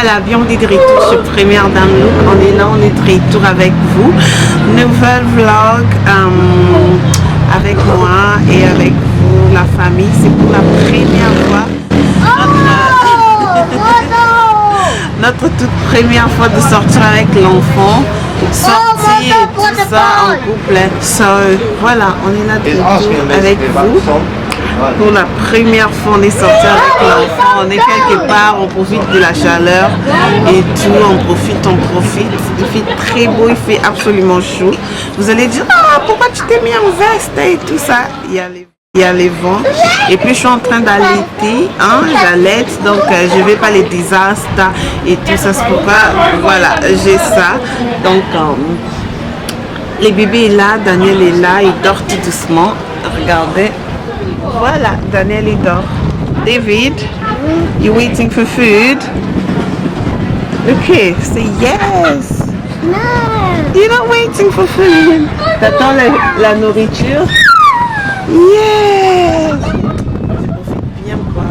Voilà, bienvenue de retour sur Première Dame Look. On est là, on est de retour avec vous. Nouvelle vlog avec moi et avec vous, la famille. C'est pour la première fois. Notre toute première fois de sortir avec l'enfant. Sortir et tout ça en couple. So, voilà, on est là de retour avec vous. Pour la première fois, on est sorti avec l'enfant, on est quelque part, on profite de la chaleur et tout, on profite. Il fait très beau, il fait absolument chaud. Vous allez dire, ah, pourquoi tu t'es mis en veste et tout ça. Il y a les vents. Et puis je suis en train d'allaiter, hein, j'allaite, donc je ne vais pas les désastres et tout ça. C'est pourquoi, voilà, j'ai ça. Donc, les bébés est là, Daniel est là, il dort tout doucement. Regardez. Voilà, Daniel est dort. David, you waiting for food? Okay, say yes. No. You're not waiting for food. T'attends la nourriture? Yes. Je profite bien quoi.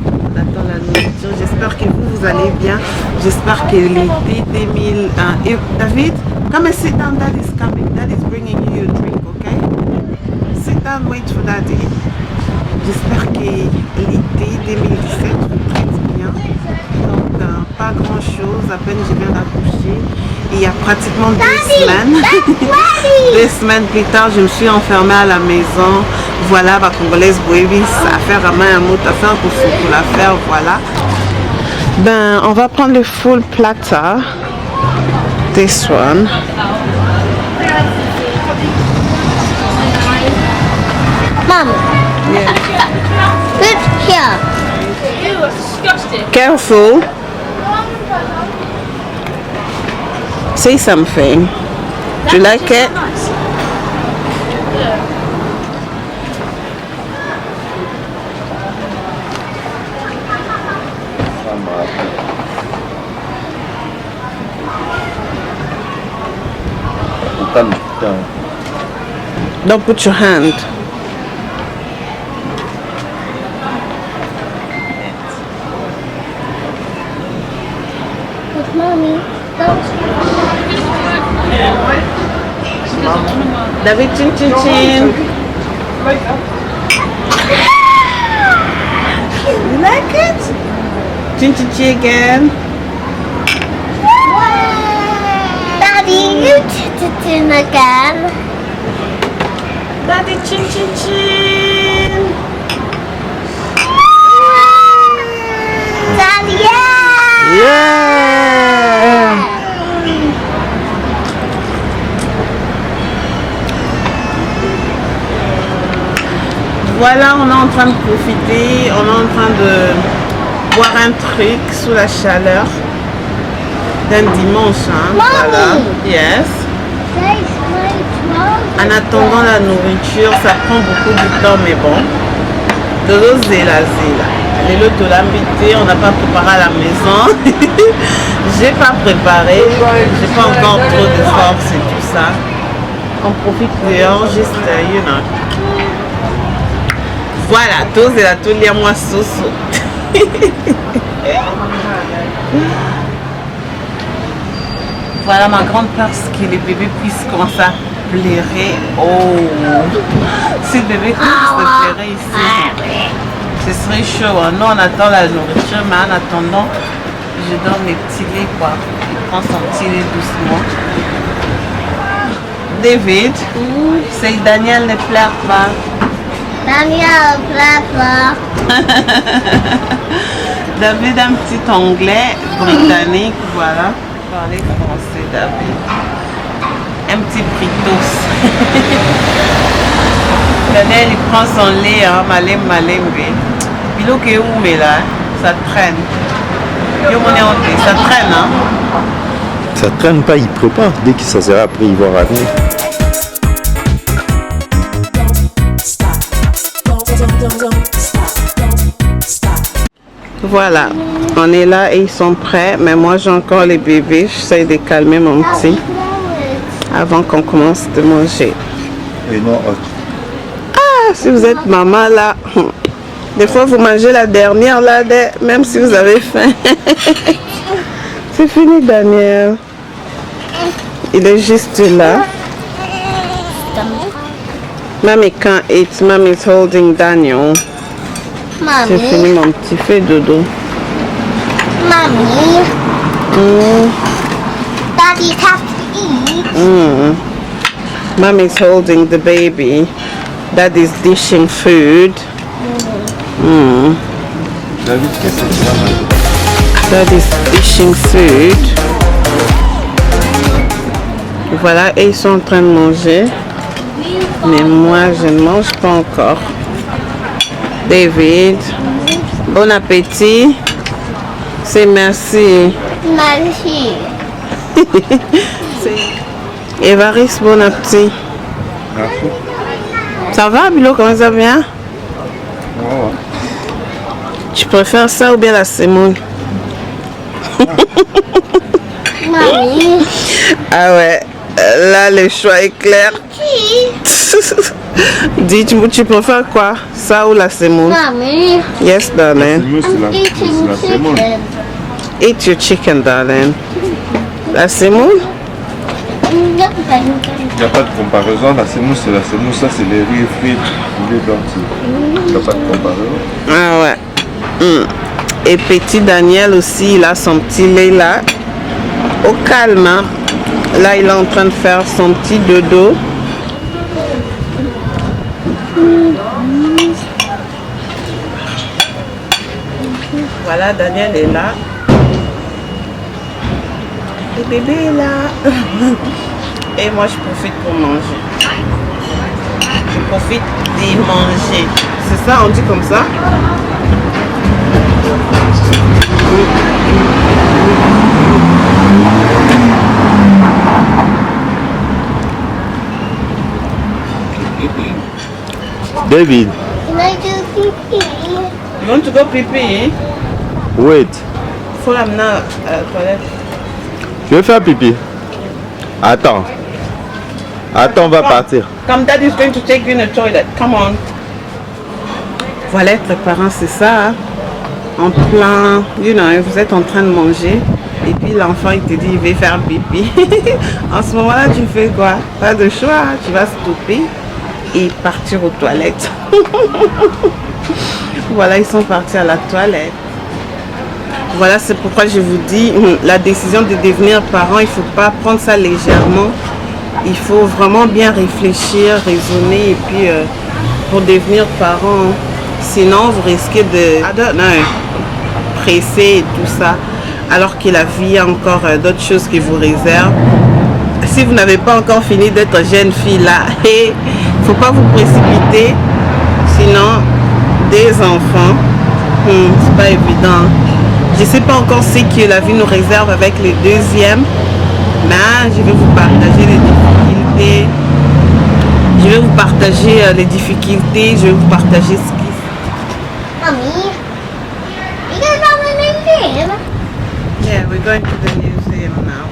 On attend la nourriture. J'espère que vous allez bien. J'espère que l'été 2001. Et David, come and sit down. Dad is coming. Dad is bringing you your drink, okay? Sit down, wait for Daddy. J'espère que l'été 2017 vous traite bien. Donc, pas grand chose. À peine je viens d'accoucher. Il y a pratiquement 2 semaines. 2 semaines plus tard, je me suis enfermée à la maison. Voilà, ma congolaise baby, affaire à main à mot, affaire pour la faire, voilà. Ben, on va prendre le full platter. This one. Mom, Yeah. look here. Ew, that's disgusting. Careful. Say something. Do you like it? Nice. Don't put your hand. Look, Mommy. Don't. David, chin chin chin. You like it? Chin chin chin again. Daddy, you did it again. Daddy, chin chin chin. Daddy, yeah. Yeah. Voilà, on est en train de profiter, on est en train de boire un truc sous la chaleur d'un dimanche. Hein, voilà. Yes. En attendant la nourriture, ça prend beaucoup de temps, mais bon. Dodo zela zela. Les lots de l'ambité, on n'a pas préparé à la maison. J'ai pas préparé, j'ai pas encore trop de force et tout ça. On profite dehors, juste, you know. Voilà, tous et la tout lié à moi soso. Voilà, ma grande peur, c'est que les bébés puissent commencer à pleurer. Oh, si le bébé commence à pleurer ici, ce serait chaud. Hein. Nous, on attend la nourriture, mais en attendant, je donne mes petits laits, quoi. Il prend son petit lait doucement. David, c'est Daniel ne pleure pas. Daniel, papa. David, un petit anglais britannique, voilà. Parler français, David. Un petit britos. Daniel, il prend son lait, hein, malem. Il est où, mais là, ça traîne. Ça traîne, hein. Ça traîne pas, il pleut pas. Dès que ça sera après, il va raconter. Voilà, on est là et ils sont prêts, mais moi j'ai encore les bébés, j'essaie de calmer mon petit avant qu'on commence de manger. Et non, Ah, si vous êtes maman là, Des fois, vous mangez la dernière là, même si vous avez faim. C'est fini, Daniel. Il est juste là. Mommy can't eat. Mommy's holding Daniel. C'est fini, mon petit. Fais dodo. Mommy. Daddy has to eat. Mommy's holding the baby. Daddy's dishing food. Daddy's dishing food. Voilà, et ils sont en train de manger. Mais moi, je ne mange pas encore. David, bon appétit. C'est merci. Merci. Évariste, bon appétit. Merci. Ça va, Bilo, comment ça vient? Oh. Tu préfères ça ou bien la semoule? Mommy. Ah ouais, là le choix est clair. Dis, tu préfères quoi? Ça ou la semoule? Mommy. Yes, darling. I'm eating chicken. Eat your chicken, darling. La semoule? Il n'y a pas de comparaison. La semoule, c'est la semoule. Ça, c'est les riz frites, les lentilles. Il n'y a pas de comparaison. Ah ouais. Et petit Daniel aussi, il a son petit lait là. Au calme, hein. Là, il est en train de faire son petit dodo. Voilà, Daniel est là. Le bébé est là. Et moi, je profite pour manger. Je profite de manger. C'est ça, on dit comme ça? David, Can I do pee-pee? You want to go pee-pee? wait. Faut l'amener à la toilette. Je vais faire pipi. Attends. Attends, on va partir. Come, Dad is going to take you in the toilet. Come on. Voilà, être parent, c'est ça. Hein? En plein, vous êtes en train de manger. Et puis l'enfant, il te dit, il va faire pipi. En ce moment-là, tu fais quoi? Pas de choix. Tu vas stopper et partir aux toilettes. Voilà, ils sont partis à la toilette. Voilà, c'est pourquoi je vous dis, la décision de devenir parent, il ne faut pas prendre ça légèrement. Il faut vraiment bien réfléchir, raisonner et puis pour devenir parent, sinon vous risquez de, presser et tout ça, alors que la vie a encore d'autres choses qui vous réservent. Si vous n'avez pas encore fini d'être jeune fille là, il ne faut pas vous précipiter, sinon des enfants, c'est pas évident. Je ne sais pas encore ce que la vie nous réserve avec les deuxièmes, mais je vais vous partager les difficultés. Je vais vous partager les difficultés, je vais vous partager ce qui... Mommy. You guys are in the museum? Yeah, we're going to the museum now.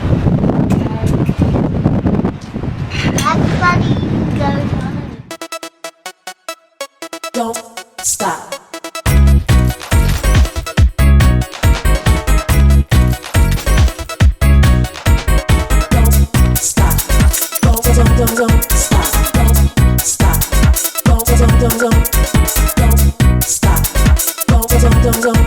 Everybody goes on. Don't stop. Don't stop. Don't stop. Don't stop. Don't stop. Don't stop. Don't stop. Don't.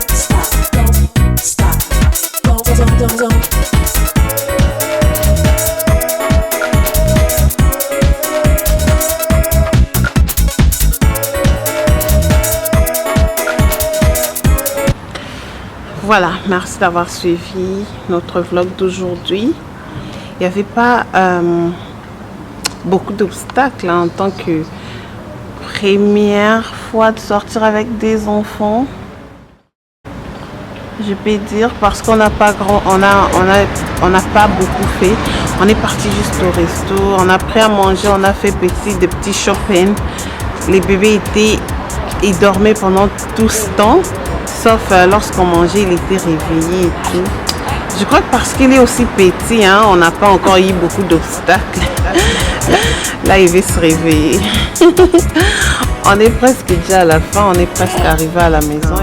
Voilà, merci d'avoir suivi notre vlog d'aujourd'hui. Il n'y avait pas beaucoup d'obstacles en tant que première fois de sortir avec des enfants. Je peux dire parce qu'on n'a pas pas beaucoup fait. On est parti juste au resto, on a pris à manger, on a fait des petits shopping. Les bébés ils dormaient pendant tout ce temps, sauf lorsqu'on mangeait, il était réveillé et tout. Je crois que parce qu'il est aussi petit, hein, on n'a pas encore eu beaucoup d'obstacles. Là, il va se réveiller. On est presque déjà à la fin, on est presque arrivé à la maison.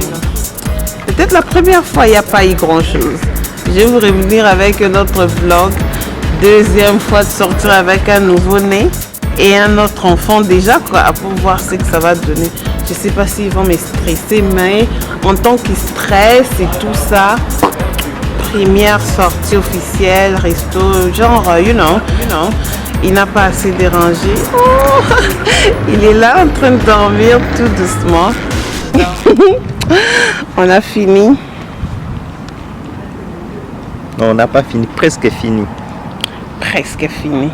Peut-être la première fois, il n'y a pas eu grand-chose. Je vais vous revenir avec un autre vlog. Deuxième fois de sortir avec un nouveau-né et un autre enfant déjà, quoi, pour voir ce que ça va donner. Je ne sais pas s'ils vont me stresser, mais en tant qu'ils stressent et tout ça, première sortie officielle, resto, genre, you know, il n'a pas assez dérangé. Oh, il est là en train de dormir tout doucement. On a fini. Non, on n'a pas fini, presque fini. Presque fini.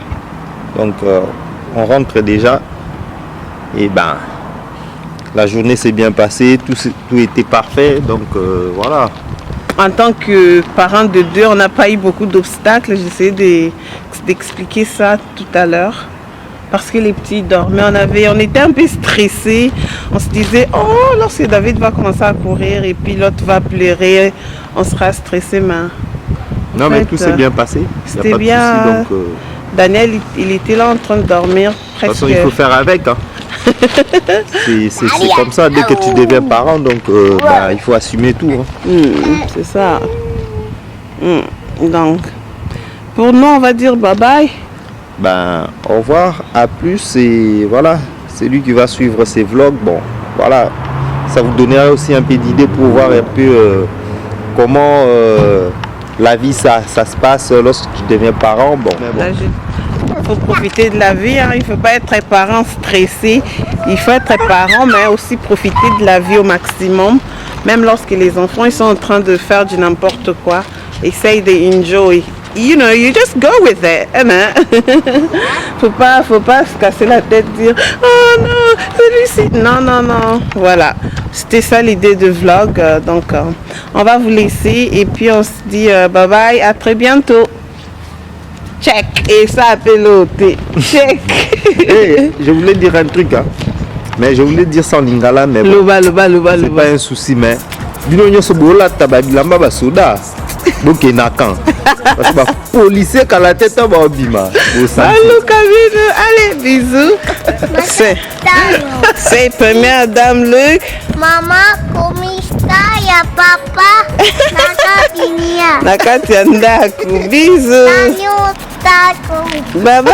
Donc on rentre déjà et ben la journée s'est bien passée, tout était parfait, donc voilà. En tant que parent de deux, on n'a pas eu beaucoup d'obstacles. J'essayais d'expliquer ça tout à l'heure. Parce que les petits dormaient, on était un peu stressés. On se disait, oh, lorsque David va commencer à courir et puis l'autre va pleurer, on sera stressé, mais... Non, mais tout s'est bien passé. C'était bien. Souci, donc, Daniel, il était là en train de dormir. De toute façon, il faut faire avec. Hein. C'est comme ça, dès que tu deviens parent, donc bah, il faut assumer tout. Hein. C'est ça. Donc, pour nous, on va dire bye bye. Ben, au revoir, à plus. Et voilà, c'est lui qui va suivre ses vlogs. Bon, voilà, ça vous donnera aussi un peu d'idée pour voir un peu comment... la vie, ça se passe lorsque tu deviens parent. Bon. Il faut profiter de la vie. Hein. Il ne faut pas être parent stressé. Il faut être parent, mais aussi profiter de la vie au maximum. Même lorsque les enfants ils sont en train de faire du n'importe quoi. Essaye de enjoy. You know, you just go with it. Faut pas se casser la tête, dire oh non, celui-ci. Non. Voilà. C'était ça l'idée de vlog. Donc, on va vous laisser et puis on se dit bye bye. À très bientôt. Check. Et ça a peloté. Check. Hey, je voulais dire un truc, hein. Mais je voulais dire ça en lingala, mais bon, c'est pas un souci, mais bino se bola tababilamba basoda. Donc il n'a qu'un. Parce que les policiers qui ont la tête à Bima. Allez, bisous. C'est première dame Luc. Maman, comment ça, ya papa? Nakatiania. Bisous. Bye bye.